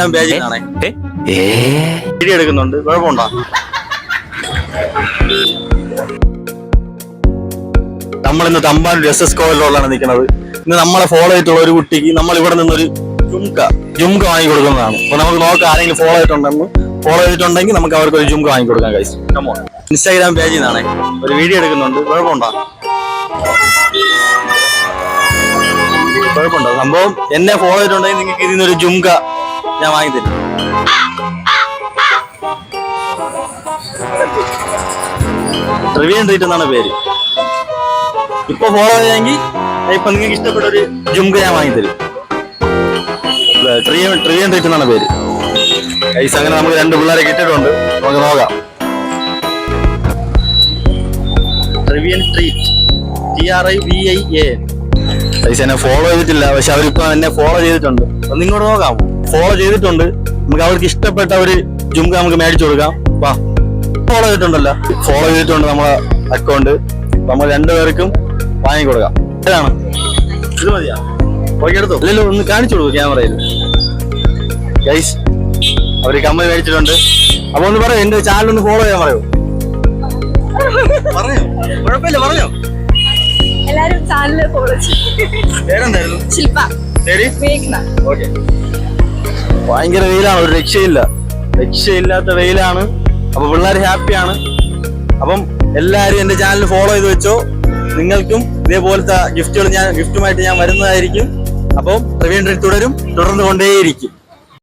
Instagram പേജിൽ നിന്നാണേ video എടുക്കുന്നുണ്ട്, കുഴപ്പമുണ്ടോ? നമ്മളിന്ന് തമ്പാനൂർ SS കോവിലാണ് നിൽക്കുന്നത്. ഇന്ന് നമ്മളെ ഫോളോ ചെയ്തിട്ടുള്ള ഒരു കുട്ടിക്ക് നമ്മൾ ഇവിടെ നിന്നൊരു ജുംക വാങ്ങി കൊടുക്കുന്നതാണ്. അപ്പൊ നമുക്ക് നോക്കാം ആരെങ്കിലും ഫോളോ ചെയ്തിട്ടുണ്ടെങ്കിൽ നമുക്ക് അവർക്ക് ഒരു ജുംക വാങ്ങി കൊടുക്കാം. ഗൈസ് ഇൻസ്റ്റാഗ്രാം പേജിൽ നിന്നാണേ ഒരു വീഡിയോ എടുക്കുന്നുണ്ട്, കുഴപ്പമുണ്ടോ? സംഭവം എന്നെ ഫോളോ ചെയ്തിട്ടുണ്ടെങ്കിൽ നിങ്ങൾക്ക് ഇതിൽ നിന്നൊരു ജുംക ഞാൻ വാങ്ങി തരും. ട്രിവിയൻ ട്രീറ്റ് എന്നാണ് പേര്. ഇപ്പൊ ഫോളോ ചെയ്യാമെങ്കിൽ ഇപ്പൊ നിങ്ങൾക്ക് ഇഷ്ടപ്പെട്ട ഒരു ജുംക ഞാൻ വാങ്ങി തരും. ട്രിവിയൻ ട്രീറ്റ് എന്നാണ് പേര്. ഗൈസ് അങ്ങനെ നമുക്ക് 2 പിള്ളേരെ കിട്ടിയിട്ടുണ്ട്, നമുക്ക് നോക്കാം. ട്രിവിയൻ ട്രീറ്റ് TRIVIAN. ഗൈസ് എന്നെ ഫോളോ ചെയ്തിട്ടില്ല, പക്ഷെ അവരിപ്പോ എന്നെ ഫോളോ ചെയ്തിട്ടുണ്ട്. ഒന്ന് ഇങ്ങോട്ട് നോക്കാം. ഫോളോ ചെയ്തിട്ടുണ്ട്, നമുക്ക് അവർക്ക് ഇഷ്ടപ്പെട്ട ഒരു ജുംക നമുക്ക് മേടിച്ചു കൊടുക്കാം. വാ, ഫോളോ ചെയ്തിട്ടുണ്ട് നമ്മളെ അക്കൗണ്ട്. നമ്മൾ 2 പേർക്കും വാങ്ങി കൊടുക്കാം. ഏതാണ് ഇത്? മതിയാ? ഓക്കെ, എടുത്തോ. ഇല്ലല്ലോ, ഒന്ന് കാണിച്ചു കൊടുക്കും ക്യാമറയിൽ. ഗൈസ് അവര് കമ്മൽ മേടിച്ചിട്ടുണ്ട്. അപ്പൊ ഒന്ന് പറയോ, എന്റെ ചാനൽ ഒന്ന് ഫോളോ ചെയ്യാൻ പറയോ? കുഴപ്പമില്ല, പറഞ്ഞോ. എല്ലാരും ചാനൽ ഫോളോ പേരെന്തായിരുന്നു? ശില്പ. ഓക്കെ. ഭയങ്കര വെയിലാണ്, ഒരു രക്ഷയില്ലാത്ത വെയിലാണ്. അപ്പൊ പിള്ളേർ ഹാപ്പിയാണ്. അപ്പം എല്ലാരും എന്റെ ചാനൽ ഫോളോ ചെയ്ത് വെച്ചോ. നിങ്ങൾക്കും ഇതേപോലത്തെ ഗിഫ്റ്റുമായിട്ട് ഞാൻ വരുന്നതായിരിക്കും. അപ്പം ട്രിവിയൻ ട്രീറ്റ് തുടർന്നു കൊണ്ടേയിരിക്കും.